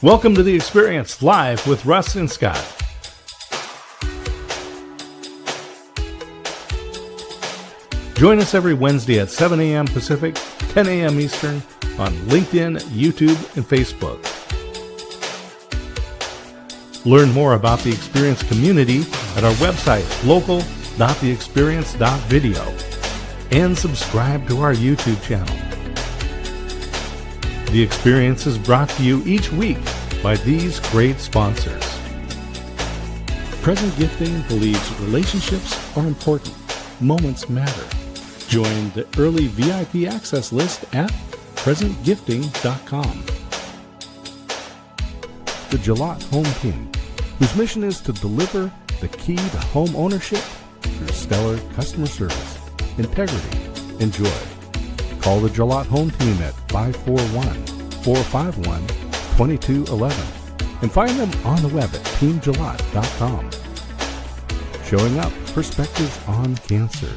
Welcome to The Experience, live with Russ and Scott. Join us every Wednesday at 7 a.m. Pacific, 10 a.m. Eastern on LinkedIn, YouTube, and Facebook. Learn more about the Experience community at our website, local.theexperience.video, and subscribe to our YouTube channel. The Experience is brought to you each week by these great sponsors. Present Gifting believes relationships are important. Moments matter. Join the early VIP access list at presentgifting.com. The Gillot Home Team, whose mission is to deliver the key to home ownership through stellar customer service, integrity, and joy. Call the Gillot Home Team at 541-451-2211 and find them on the web at teamgillot.com. Showing Up, Perspectives on Cancer,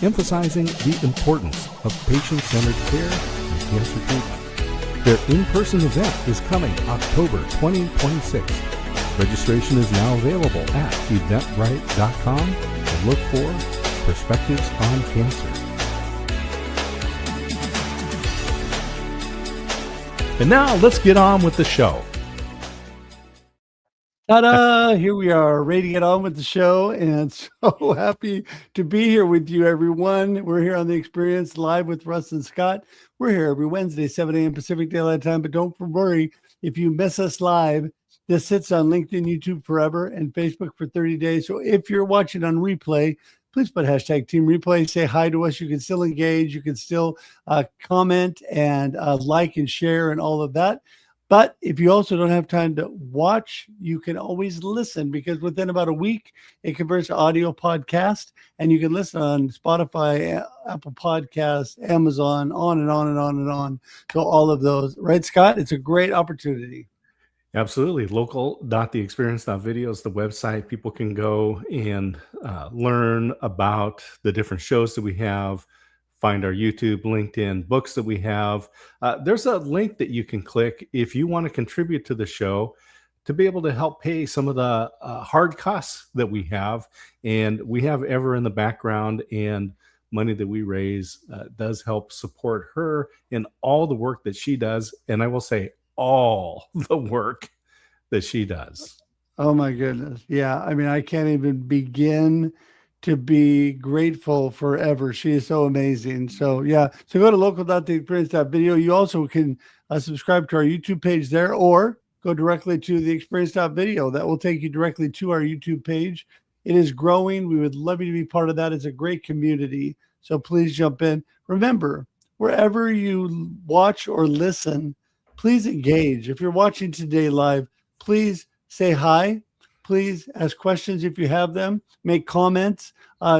emphasizing the importance of patient-centered care and cancer treatment. Their in-person event is coming October 2026. Registration is now available at eventbrite.com and look for Perspectives on Cancer. And now let's get on with the show. Ta-da! Here we are, ready to get on with the show, and so happy to be here with you, everyone. We're here on The Experience, live with Russ and Scott. We're here every Wednesday, 7 a.m. Pacific Daylight Time, but don't worry, if you miss us live, this sits on LinkedIn, YouTube forever, and Facebook for 30 days. So if you're watching on replay, please put hashtag Team Replay. Say hi to us. You can still engage. You can still comment and like and share and all of that. But if you also don't have time to watch, you can always listen, because within about a week, it converts to audio podcast, and you can listen on Spotify, Apple Podcasts, Amazon, on and on and on and on. So all of those. Right, Scott? It's a great opportunity. Absolutely. Local.theexperience.video is the website. People can go and learn about the different shows that we have, find our YouTube, LinkedIn, books that we have. There's a link that you can click if you want to contribute to the show to be able to help pay some of the hard costs that we have. And we have Ever in the background, and money that we raise does help support her in all the work that she does. And I will say, all the work that she does. Oh my goodness. Yeah. I mean, I can't even begin to be grateful forever. She is so amazing. So yeah. So go to local.theexperience.video. You also can subscribe to our YouTube page there, or go directly to theexperience.video. That will take you directly to our YouTube page. It is growing. We would love you to be part of that. It's a great community. So please jump in. Remember, wherever you watch or listen, please engage. If you're watching today live, please say hi. Please ask questions if you have them. Make comments.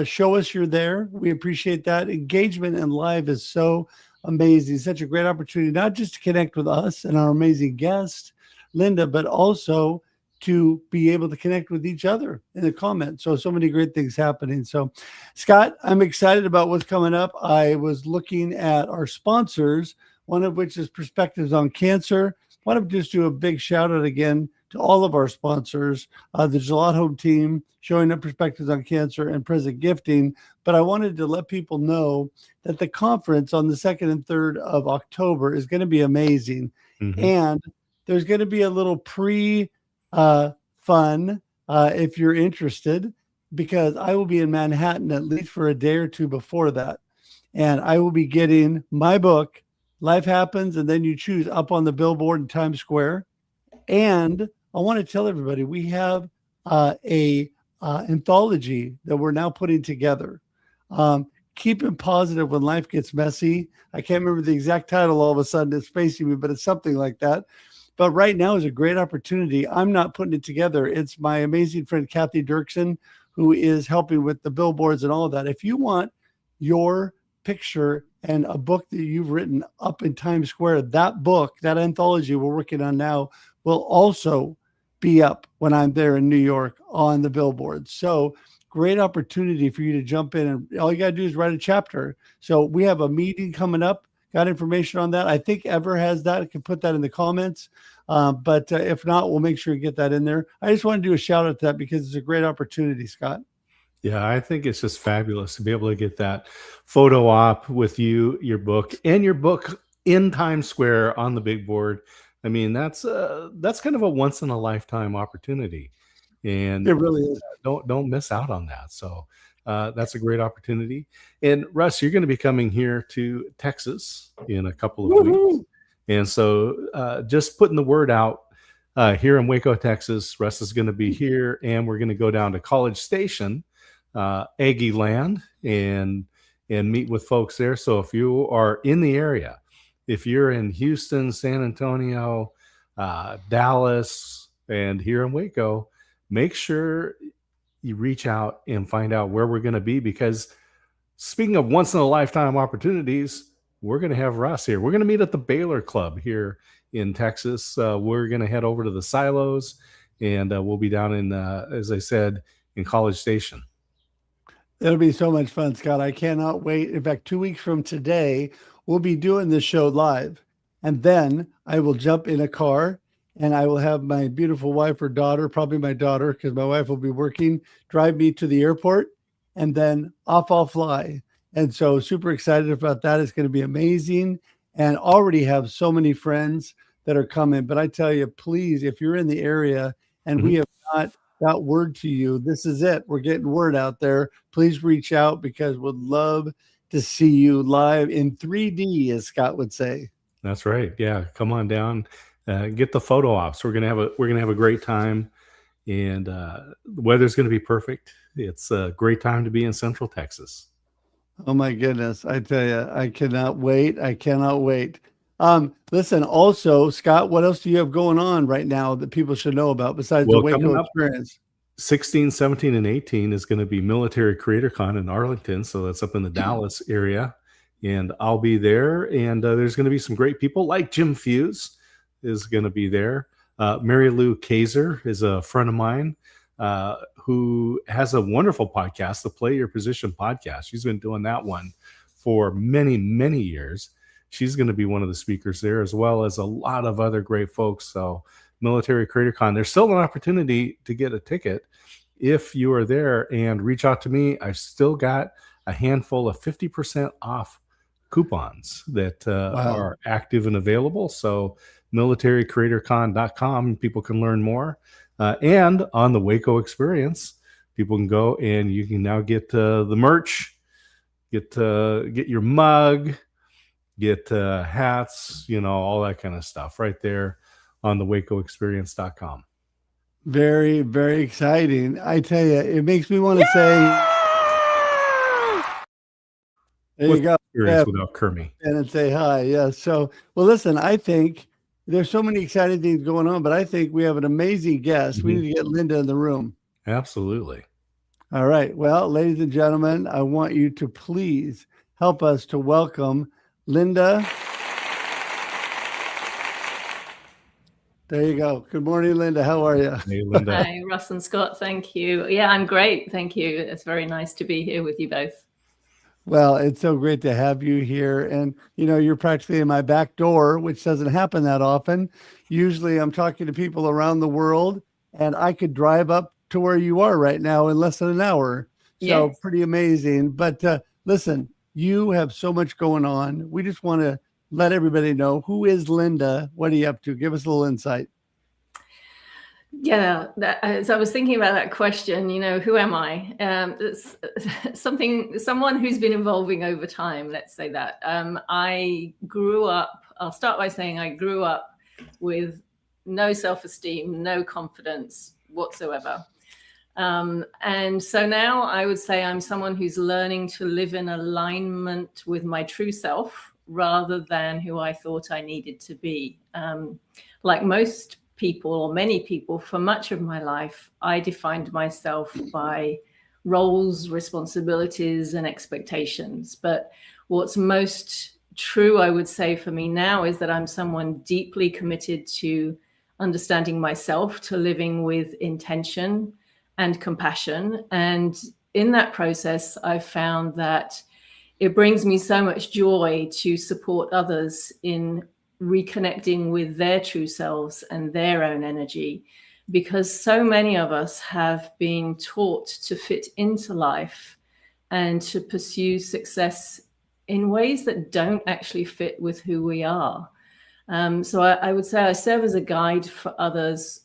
Show us you're there. We appreciate that. Engagement in live is so amazing. Such a great opportunity, not just to connect with us and our amazing guest, Linda, but also to be able to connect with each other in the comments. So many great things happening. So, Scott, I'm excited about what's coming up. I was looking at our sponsors, one of which is Perspectives on Cancer. I want to just do a big shout out again to all of our sponsors, the Gillot Home Team, Showing Up, Perspectives on Cancer, and Present Gifting. But I wanted to let people know that the conference on the 2nd and 3rd of October is going to be amazing. Mm-hmm. And there's going to be a little fun if you're interested, because I will be in Manhattan at least for a day or two before that. And I will be getting my book, Life Happens and Then You Choose, up on the billboard in Times Square. And I want to tell everybody, we have a anthology that we're now putting together. Keeping Positive When Life Gets Messy. I can't remember the exact title all of a sudden. It's spacing me, but it's something like that. But right now is a great opportunity. I'm not putting it together. It's my amazing friend, Kathy Dirksen, who is helping with the billboards and all of that. If you want your picture and a book that you've written up in Times Square, that book, that anthology we're working on now, will also be up when I'm there in New York on the billboard. So great opportunity for you to jump in, and all you got to do is write a chapter. So we have a meeting coming up. Got information on that. I think Ever has that. I can put that in the comments. But if not, we'll make sure to get that in there. I just want to do a shout out to that because it's a great opportunity, Scott. Yeah, I think it's just fabulous to be able to get that photo op with you, your book in Times Square on the big board. I mean, that's kind of a once in a lifetime opportunity, and It really is. don't miss out on that. So that's a great opportunity. And Russ, you're going to be coming here to Texas in a couple of weeks, and so just putting the word out here in Waco, Texas. Russ is going to be here, and we're going to go down to College Station, Aggie Land, and meet with folks there. So if you are in the area, if you're in Houston, San Antonio, Dallas, and here in Waco, make sure you reach out and find out where we're going to be, because speaking of once in a lifetime opportunities, we're going to have Russ here. We're going to meet at the Baylor Club here in Texas. We're going to head over to the silos, and we'll be down in, as I said, in College Station. It'll be so much fun, Scott. I cannot wait. In fact, 2 weeks from today, we'll be doing this show live. And then I will jump in a car and I will have my beautiful wife or daughter, probably my daughter, because my wife will be working, drive me to the airport, and then off I'll fly. And so super excited about that. It's going to be amazing, and already have so many friends that are coming. But I tell you, please, if you're in the area and we have not got word to you, this is it. We're getting word out there. Please reach out, because we'd love to see you live in 3D, as Scott would say. That's right. Yeah, come on down, get the photo ops. We're gonna have a great time, and the weather's gonna be perfect. It's a great time to be in Central Texas. Oh my goodness. I tell you, I cannot wait. I cannot wait. Listen, also, Scott, what else do you have going on right now that people should know about besides the Waco experience? 16, 17, and 18 is going to be Military Creator Con in Arlington. So that's up in the Dallas area. And I'll be there. And there's going to be some great people like Jim Fuse is going to be there. Mary Lou Kaiser is a friend of mine who has a wonderful podcast, the Play Your Position podcast. She's been doing that one for many, many years. She's going to be one of the speakers there, as well as a lot of other great folks. So Military Creator Con, there's still an opportunity to get a ticket if you are there, and reach out to me. I've still got a handful of 50% off coupons that are active and available. So militarycreatorcon.com, people can learn more. And on the Waco experience, people can go and you can now get the merch, get your mug, get hats, all that kind of stuff right there on the wacoexperience.com. Very, very exciting. I tell you, it makes me want to say, there you go. Without Kermie. And say hi. Yeah. So, well, listen, I think there's so many exciting things going on, but I think we have an amazing guest. We need to get Linda in the room. Absolutely. All right. Well, ladies and gentlemen, I want you to please help us to welcome Linda. There you go. Good morning, Linda. How are you? Hey, Linda. Hi, Russ and Scott. Thank you. Yeah, I'm great. Thank you. It's very nice to be here with you both. Well, it's so great to have you here. And, you're practically in my back door, which doesn't happen that often. Usually I'm talking to people around the world, and I could drive up to where you are right now in less than an hour. So yes. Pretty amazing. But listen, you have so much going on. We just want to let everybody know, who is Linda? What are you up to? Give us a little insight. Yeah, as I was thinking about that question, who am I? It's someone who's been evolving over time, let's say that. I grew up, I'll start by saying I grew up with no self-esteem, no confidence whatsoever. And so now I would say I'm someone who's learning to live in alignment with my true self, rather than who I thought I needed to be. Like most people, or many people, for much of my life, I defined myself by roles, responsibilities, and expectations. But what's most true, I would say, for me now is that I'm someone deeply committed to understanding myself, to living with intention and compassion. And in that process, I've found that it brings me so much joy to support others in reconnecting with their true selves and their own energy, because so many of us have been taught to fit into life and to pursue success in ways that don't actually fit with who we are. So I would say I serve as a guide for others,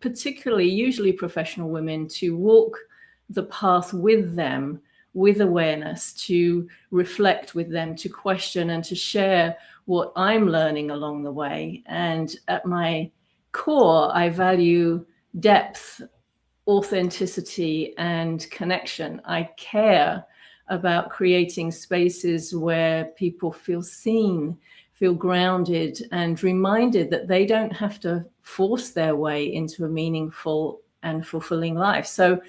particularly usually professional women, to walk the path with them with awareness, to reflect with them, to question and to share what I'm learning along the way. And at my core, I value depth, authenticity, and connection. I care about creating spaces where people feel seen, feel grounded, and reminded that they don't have to force their way into a meaningful and fulfilling life. So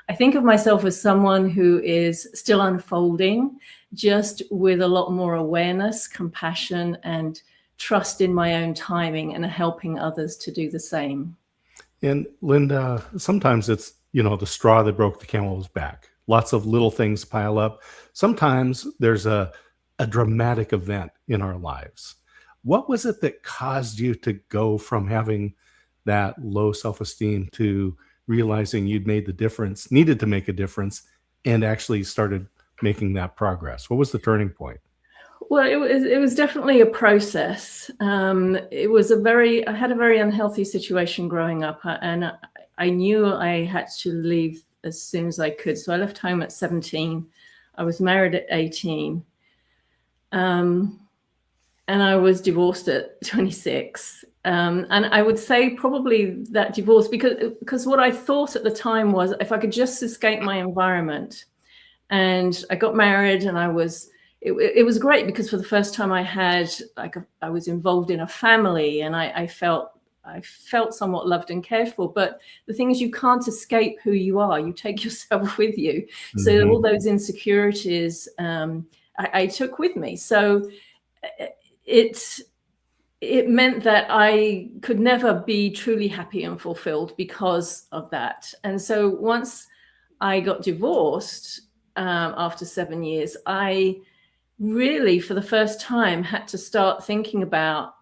I think of myself as someone who is still unfolding, just with a lot more awareness, compassion, and trust in my own timing, and helping others to do the same. And Linda, sometimes it's, the straw that broke the camel's back. Lots of little things pile up. Sometimes there's a dramatic event in our lives. What was it that caused you to go from having that low self-esteem to realizing you'd made the difference, needed to make a difference, and actually started making that progress? What was the turning point? Well, it was definitely a process. I had a very unhealthy situation growing up, and I knew I had to leave as soon as I could. So I left home at 17. I was married at 18. And I was divorced at 26. And I would say probably that divorce, because what I thought at the time was, if I could just escape my environment. And I got married, and it was great, because for the first time I was involved in a family, and I felt somewhat loved and cared for. But the thing is, you can't escape who you are. You take yourself with you. Mm-hmm. So all those insecurities I took with me. So it meant that I could never be truly happy and fulfilled because of that. And so once I got divorced after 7 years, I really, for the first time, had to start thinking about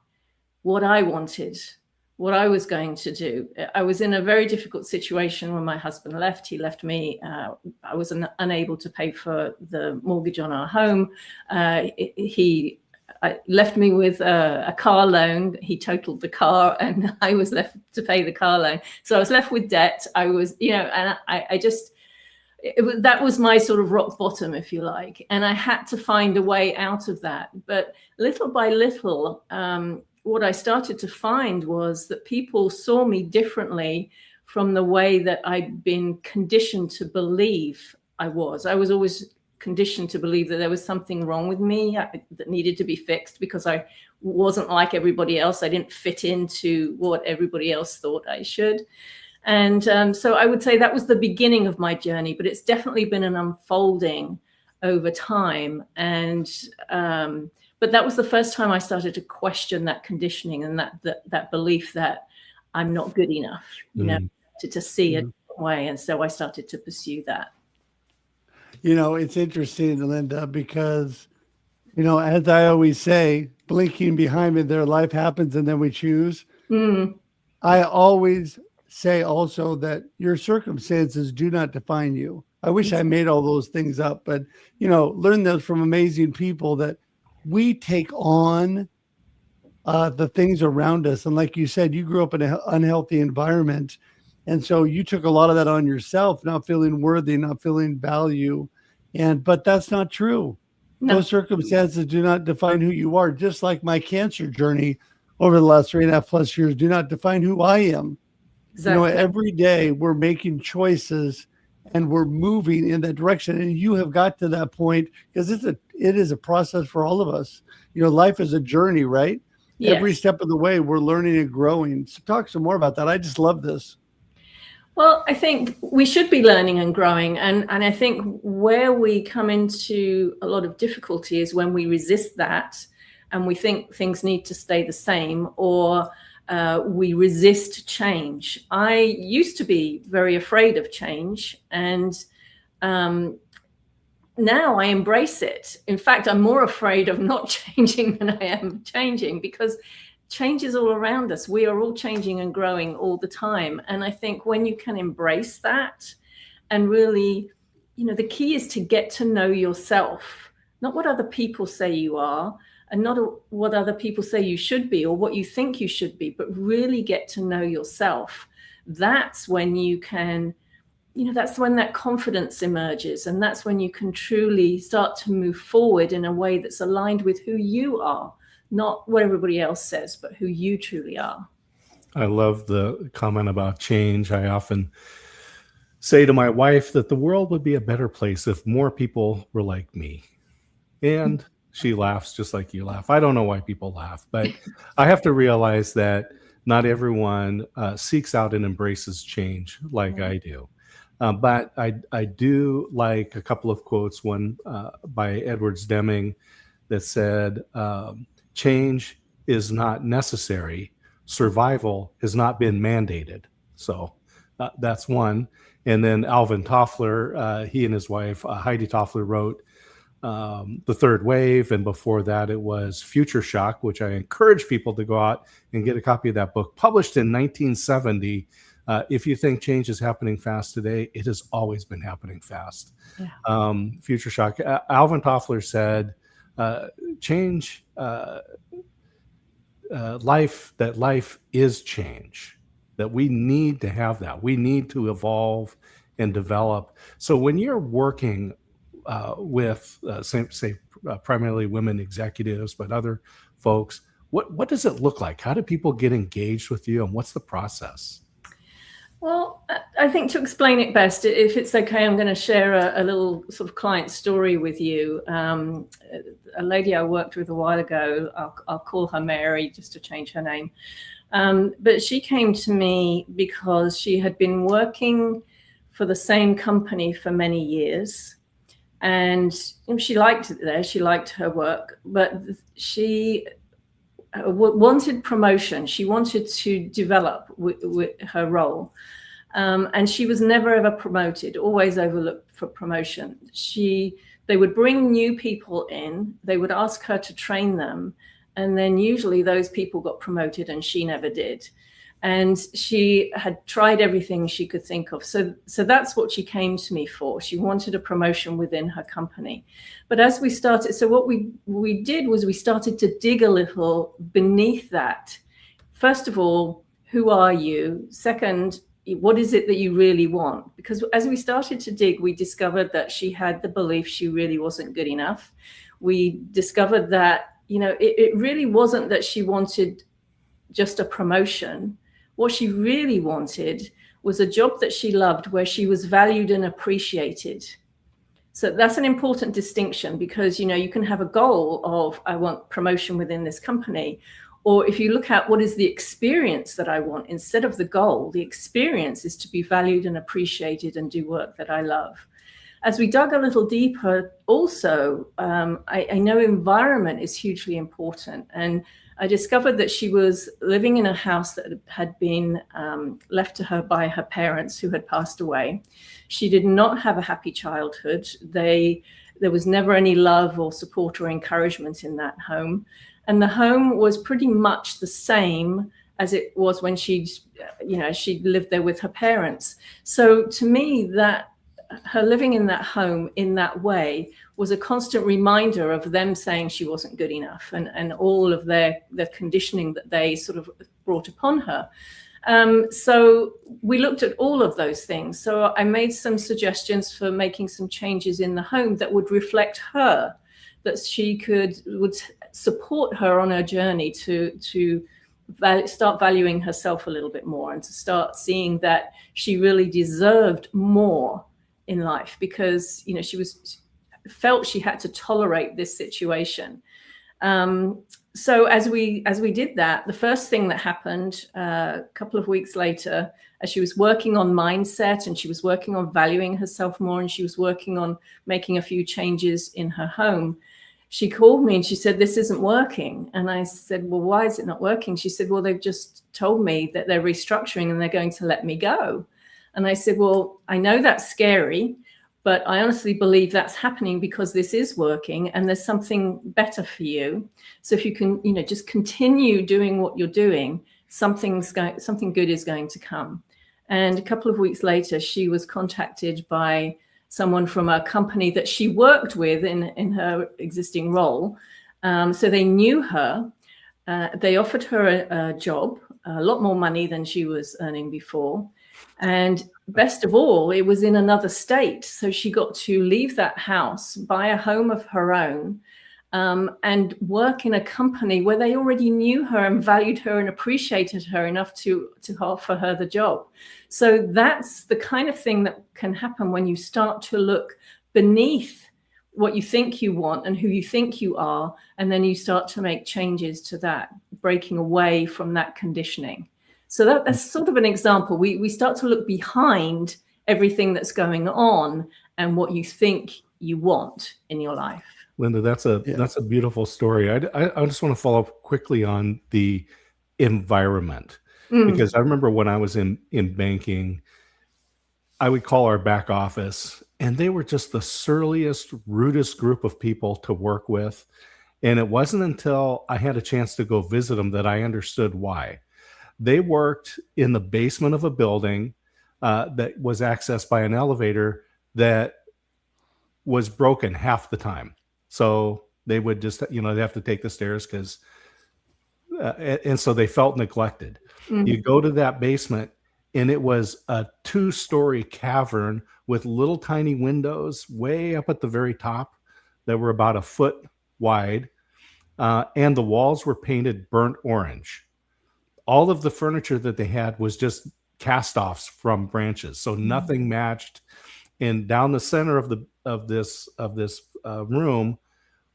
what I wanted, what I was going to do. I was in a very difficult situation when my husband left. He left me. I was unable to pay for the mortgage on our home. He left me with a car loan. He totaled the car, and I was left to pay the car loan. So I was left with debt. I was, and that was my sort of rock bottom, if you like. And I had to find a way out of that. But little by little, what I started to find was that people saw me differently from the way that I'd been conditioned to believe I was. I was always conditioned to believe that there was something wrong with me that needed to be fixed, because I wasn't like everybody else. I didn't fit into what everybody else thought I should. And so I would say that was the beginning of my journey, but it's definitely been an unfolding over time. And but that was the first time I started to question that conditioning and that belief that I'm not good enough, to see it a way. And so I started to pursue that. It's interesting, Linda, because, as I always say, blinking behind me there, life happens and then we choose. I always say also that your circumstances do not define you. I wish I made all those things up, but, learn those from amazing people, that we take on the things around us. And like you said, you grew up in an unhealthy environment. And so you took a lot of that on yourself, not feeling worthy, not feeling value. But that's not true. No. Those circumstances do not define who you are. Just like my cancer journey over the last 3.5+ years do not define who I am. Exactly. Every day we're making choices and we're moving in that direction. And you have got to that point, because it is a process for all of us. Life is a journey, right? Yes. Every step of the way we're learning and growing. So talk some more about that. I just love this. Well, I think we should be learning and growing. And I think where we come into a lot of difficulty is when we resist that and we think things need to stay the same, or we resist change. I used to be very afraid of change. And now I embrace it. In fact, I'm more afraid of not changing than I am changing, because change is all around us. We are all changing and growing all the time. And I think when you can embrace that and really, the key is to get to know yourself, not what other people say you are, and not what other people say you should be or what you think you should be, but really get to know yourself. That's when you can, that's when that confidence emerges. And that's when you can truly start to move forward in a way that's aligned with who you are, not what everybody else says, but who you truly are. I love the comment about change. I often say to my wife that the world would be a better place if more people were like me. And she laughs just like you laugh. I don't know why people laugh, but I have to realize that not everyone seeks out and embraces change like I do. But I do like a couple of quotes, one by Edwards Deming that said, change is not necessary. Survival has not been mandated. So that's one. And then Alvin Toffler, he and his wife, Heidi Toffler, wrote The Third Wave. And before that, it was Future Shock, which I encourage people to go out and get a copy of that book, published in 1970. If you think change is happening fast today, it has always been happening fast. Yeah. Future Shock. Alvin Toffler said, change, life is change, that we need to have that. We need to evolve and develop. So when you're working with, say, primarily women executives, but other folks, what does it look like? How do people get engaged with you, and what's the process? Well, I think to explain it best, if it's okay, I'm going to share a little sort of client story with you. A lady I worked with a while ago, I'll call her Mary just to change her name. But she came to me because she had been working for the same company for many years. And she liked it there. She liked her work, but she wanted promotion. She wanted to develop with her role. And she was never ever promoted, always overlooked for promotion. They would bring new people in, they would ask her to train them, and then usually those people got promoted and she never did. And she had tried everything she could think of. So that's what she came to me for. She wanted a promotion within her company. But as we started, so what we did was we started to dig a little beneath that. First of all, who are you? Second, what is it that you really want? Because as we started to dig, we discovered that she had the belief she really wasn't good enough. We discovered that, it really wasn't that she wanted just a promotion. What she really wanted was a job that she loved, where she was valued and appreciated. So that's an important distinction, because, you can have a goal of, I want promotion within this company. Or if you look at what is the experience that I want, instead of the goal, the experience is to be valued and appreciated and do work that I love. As we dug a little deeper, also, I know environment is hugely important. And I discovered that she was living in a house that had been left to her by her parents who had passed away. She did not have a happy childhood. There was never any love or support or encouragement in that home. And the home was pretty much the same as it was when she lived there with her parents. So to me, that her living in that home in that way was a constant reminder of them saying she wasn't good enough, and all of their conditioning that they sort of brought upon her. So we looked at all of those things. So I made some suggestions for making some changes in the home that would reflect her, that she would support her on her journey to start valuing herself a little bit more, and to start seeing that she really deserved more in life, because she felt she had to tolerate this situation. So as we did that, the first thing that happened a couple of weeks later, as she was working on mindset and she was working on valuing herself more, and she was working on making a few changes in her home, she called me and she said, "This isn't working." And I said, "Well, why is it not working?" She said, "Well, they've just told me that they're restructuring and they're going to let me go." And I said, "Well, I know that's scary, But I honestly believe that's happening because this is working and there's something better for you. So if you can, just continue doing what you're doing, something good is going to come. And a couple of weeks later, she was contacted by someone from a company that she worked with in her existing role. So they knew her. They offered her a job, a lot more money than she was earning before. And best of all, it was in another state. So she got to leave that house, buy a home of her own, and work in a company where they already knew her and valued her and appreciated her enough to offer her the job. So that's the kind of thing that can happen when you start to look beneath what you think you want and who you think you are, and then you start to make changes to that, breaking away from that conditioning. So that's sort of an example. We start to look behind everything that's going on and what you think you want in your life. Linda, that's a beautiful story. I just want to follow up quickly on the environment, because I remember when I was in banking, I would call our back office, and they were just the surliest, rudest group of people to work with. And it wasn't until I had a chance to go visit them that I understood why. They worked in the basement of a building that was accessed by an elevator that was broken half the time. So they would just, they have to take the stairs and so they felt neglected. You go to that basement, and it was a 2-story cavern with little tiny windows way up at the very top that were about a foot wide. And the walls were painted burnt orange. All of the furniture that they had was just cast-offs from branches, so nothing matched. And down the center of this room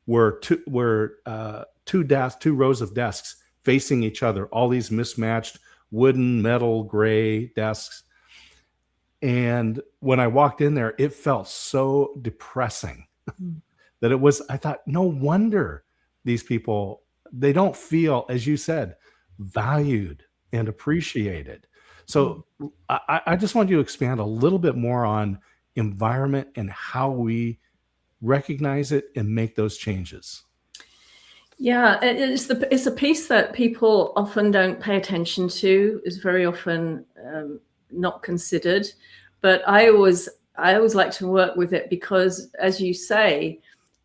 were two rows of desks facing each other. All these mismatched wooden, metal, gray desks. And when I walked in there, it felt so depressing that I thought, no wonder these people, they don't feel, as you said, valued and appreciated. So I just want you to expand a little bit more on environment and how we recognize it and make those changes. Yeah, it's a piece that people often don't pay attention to, is very often not considered. But I always like to work with it because, as you say,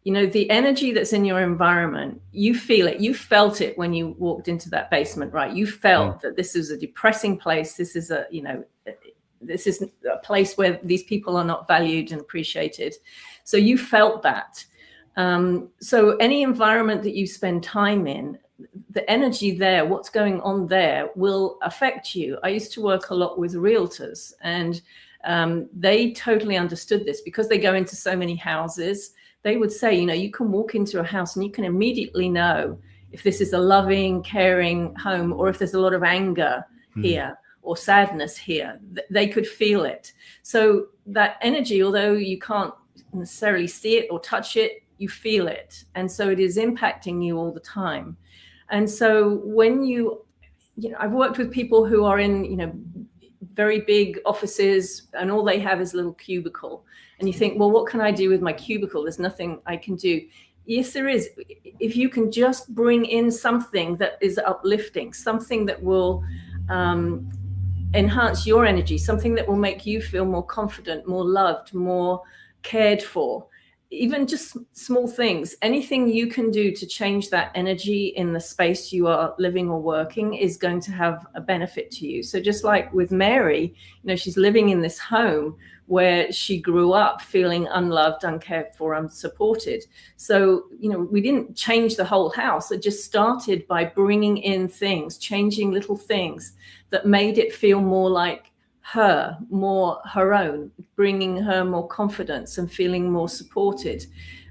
the energy that's in your environment, you feel it. You felt it when you walked into that basement, right? You felt that this is a depressing place. This is this is a place where these people are not valued and appreciated. So you felt that. So any environment that you spend time in, the energy there, what's going on there will affect you. I used to work a lot with realtors, and they totally understood this because they go into so many houses. They would say, you can walk into a house and you can immediately know if this is a loving, caring home or if there's a lot of anger here or sadness here. They could feel it. So that energy, although you can't necessarily see it or touch it, you feel it. And so it is impacting you all the time. And so when I've worked with people who are in, very big offices and all they have is a little cubicle. And you think, well, what can I do with my cubicle? There's nothing I can do. Yes, there is. If you can just bring in something that is uplifting, something that will enhance your energy, something that will make you feel more confident, more loved, more cared for, even just small things, anything you can do to change that energy in the space you are living or working is going to have a benefit to you. So just like with Mary, she's living in this home where she grew up feeling unloved, uncared for, unsupported. So, we didn't change the whole house. It just started by bringing in things, changing little things that made it feel more like her, more her own, bringing her more confidence and feeling more supported.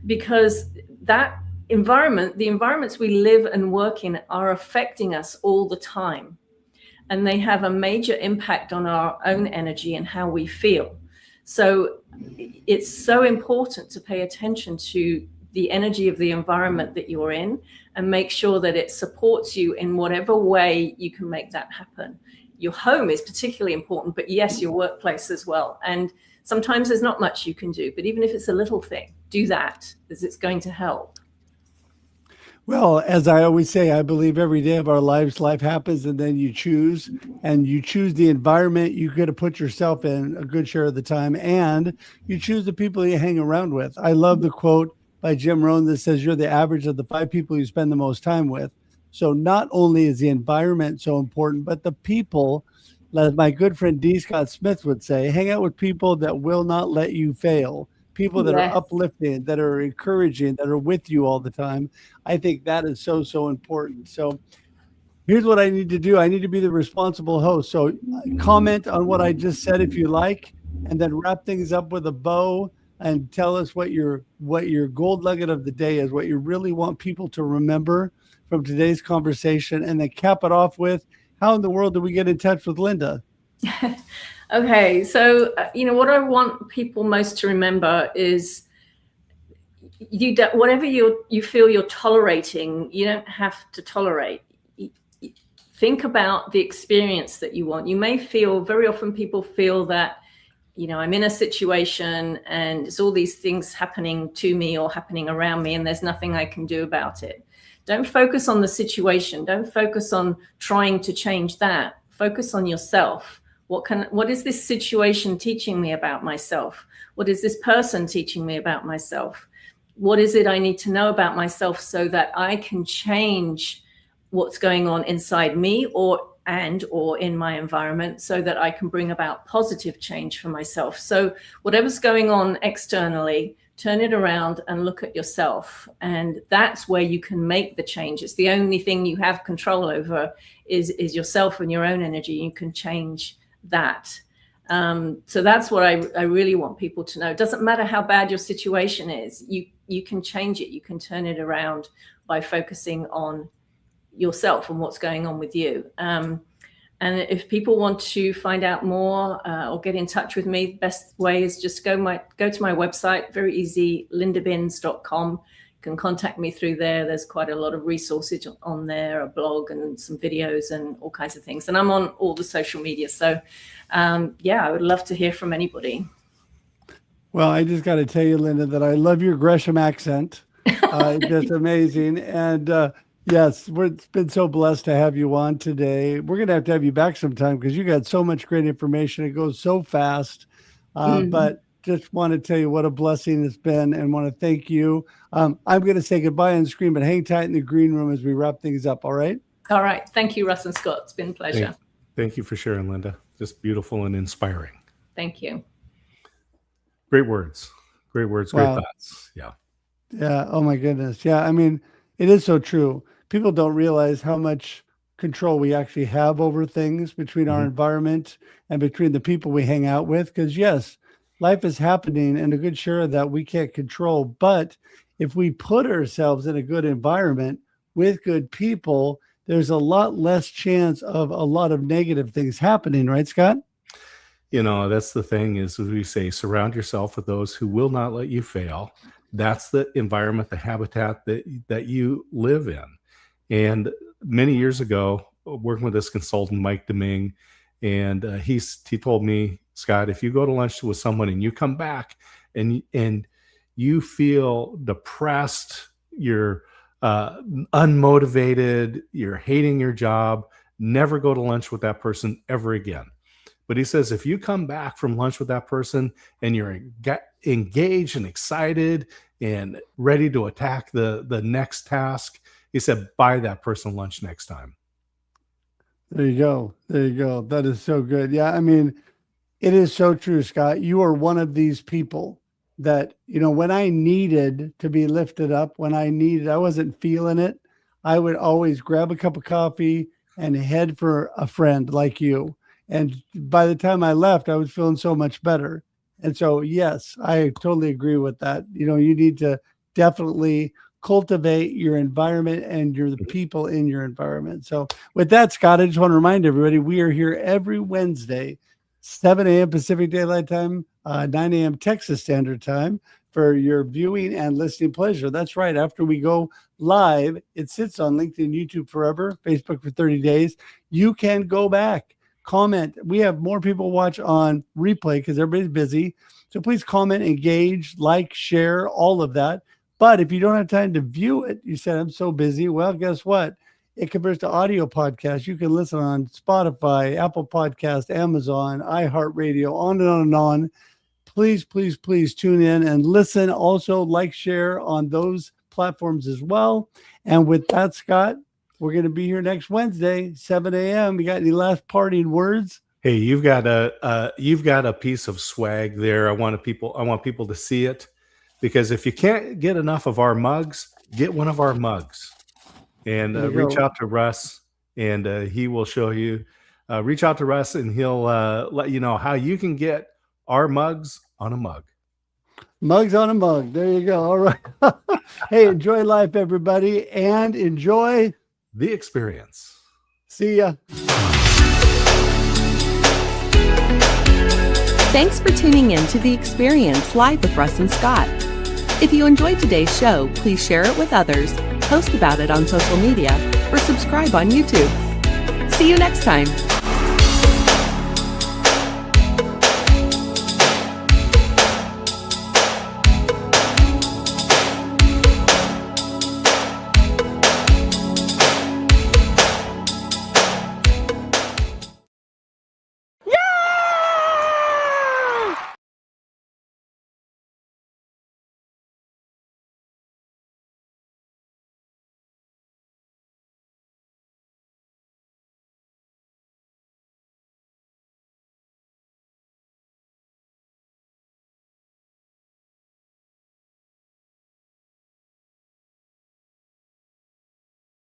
Because that environment, the environments we live and work in, are affecting us all the time. And they have a major impact on our own energy and how we feel. So it's so important to pay attention to the energy of the environment that you're in and make sure that it supports you in whatever way you can make that happen. Your home is particularly important, but yes, your workplace as well. And Sometimes there's not much you can do, but even if it's a little thing, do that, because it's going to help. Well, as I always say, I believe every day of our lives, life happens, and then you choose, and you choose the environment you got to put yourself in a good share of the time, and you choose the people you hang around with. I love the quote by Jim Rohn that says, you're the average of the 5 people you spend the most time with. So not only is the environment so important, but the people, as my good friend D. Scott Smith would say, hang out with people that will not let you fail. People that Yes. are uplifting, that are encouraging, that are with you all the time. I think that is so, so important. So here's what I need to do. I need to be the responsible host. So comment on what I just said if you like, and then wrap things up with a bow and tell us what your gold nugget of the day is, what you really want people to remember from today's conversation, and then cap it off with, how in the world do we get in touch with Linda? Okay, so what I want people most to remember is whatever you feel you're tolerating, you don't have to tolerate. Think about the experience that you want. You may feel, very often people feel that, I'm in a situation and it's all these things happening to me or happening around me and there's nothing I can do about it. Don't focus on the situation. Don't focus on trying to change that. Focus on yourself. What is this situation teaching me about myself? What is this person teaching me about myself? What is it I need to know about myself so that I can change what's going on inside me or in my environment, so that I can bring about positive change for myself? So whatever's going on externally, turn it around and look at yourself. And that's where you can make the changes. The only thing you have control over is yourself and your own energy. You can change that. So that's what I really want people to know. It doesn't matter how bad your situation is. You can change it. You can turn it around by focusing on yourself and what's going on with you. And if people want to find out more or get in touch with me, the best way is just go to my website, very easy, lindabins.com. You can contact me through there. There's quite a lot of resources on there, a blog and some videos and all kinds of things. And I'm on all the social media. So I would love to hear from anybody. Well, I just got to tell you, Linda, that I love your Gresham accent. Just amazing. And yes, it's been so blessed to have you on today. We're going to have you back sometime because you got so much great information. It goes so fast. But just want to tell you what a blessing it's been and want to thank you. I'm going to say goodbye on screen, but hang tight in the green room as we wrap things up. All right. All right. Thank you, Russ and Scott. It's been a pleasure. Thank you for sharing, Linda. Just beautiful and inspiring. Thank you. Great words. Great words. Great thoughts. Yeah. Yeah. Oh my goodness. Yeah. I mean, it is so true. People don't realize how much control we actually have over things between our environment and between the people we hang out with. Because yes, life is happening and a good share of that we can't control. But if we put ourselves in a good environment with good people, there's a lot less chance of a lot of negative things happening. Right, Scott? That's the thing is, as we say, surround yourself with those who will not let you fail. That's the environment, the habitat that you live in. And many years ago, working with this consultant, Mike Deming, and he told me, Scott, if you go to lunch with someone and you come back and you feel depressed, you're unmotivated, you're hating your job, never go to lunch with that person ever again. But he says, if you come back from lunch with that person and you're engaged and excited and ready to attack the next task, he said, buy that person lunch next time. There you go. There you go. That is so good. Yeah. I mean, it is so true, Scott. You are one of these people that, when I needed to be lifted up, I wasn't feeling it, I would always grab a cup of coffee and head for a friend like you. And by the time I left, I was feeling so much better. And so, yes, I totally agree with that. You need to definitely cultivate your environment and the people in your environment. So with that, Scott, I just want to remind everybody, we are here every Wednesday, 7 a.m. Pacific Daylight Time, 9 a.m. Texas Standard Time for your viewing and listening pleasure. That's right. After we go live, it sits on LinkedIn, YouTube forever, Facebook for 30 days. You can go back comment. We have more people watch on replay because everybody's busy. So please comment, engage, like, share, all of that. But if you don't have time to view it, you said, I'm so busy. Well, guess what? It converts to audio podcast. You can listen on Spotify, Apple Podcast, Amazon, iHeartRadio, on and on and on. Please, please, please tune in and listen. Also, like, share on those platforms as well. And with that, Scott, we're going to be here next Wednesday, 7 a.m. You got any last parting words? Hey, you've got a piece of swag there. I want people to see it, because if you can't get enough of our mugs, get one of our mugs, and reach out to Russ, and he will show you. Reach out to Russ, and he'll let you know how you can get our mugs on a mug. Mugs on a mug. There you go. All right. Hey, enjoy life, everybody, and enjoy the experience. See ya. Thanks for tuning in to The Experience live with Russ and Scott. If you enjoyed today's show, please share it with others, post about it on social media, or subscribe on YouTube. See you next time.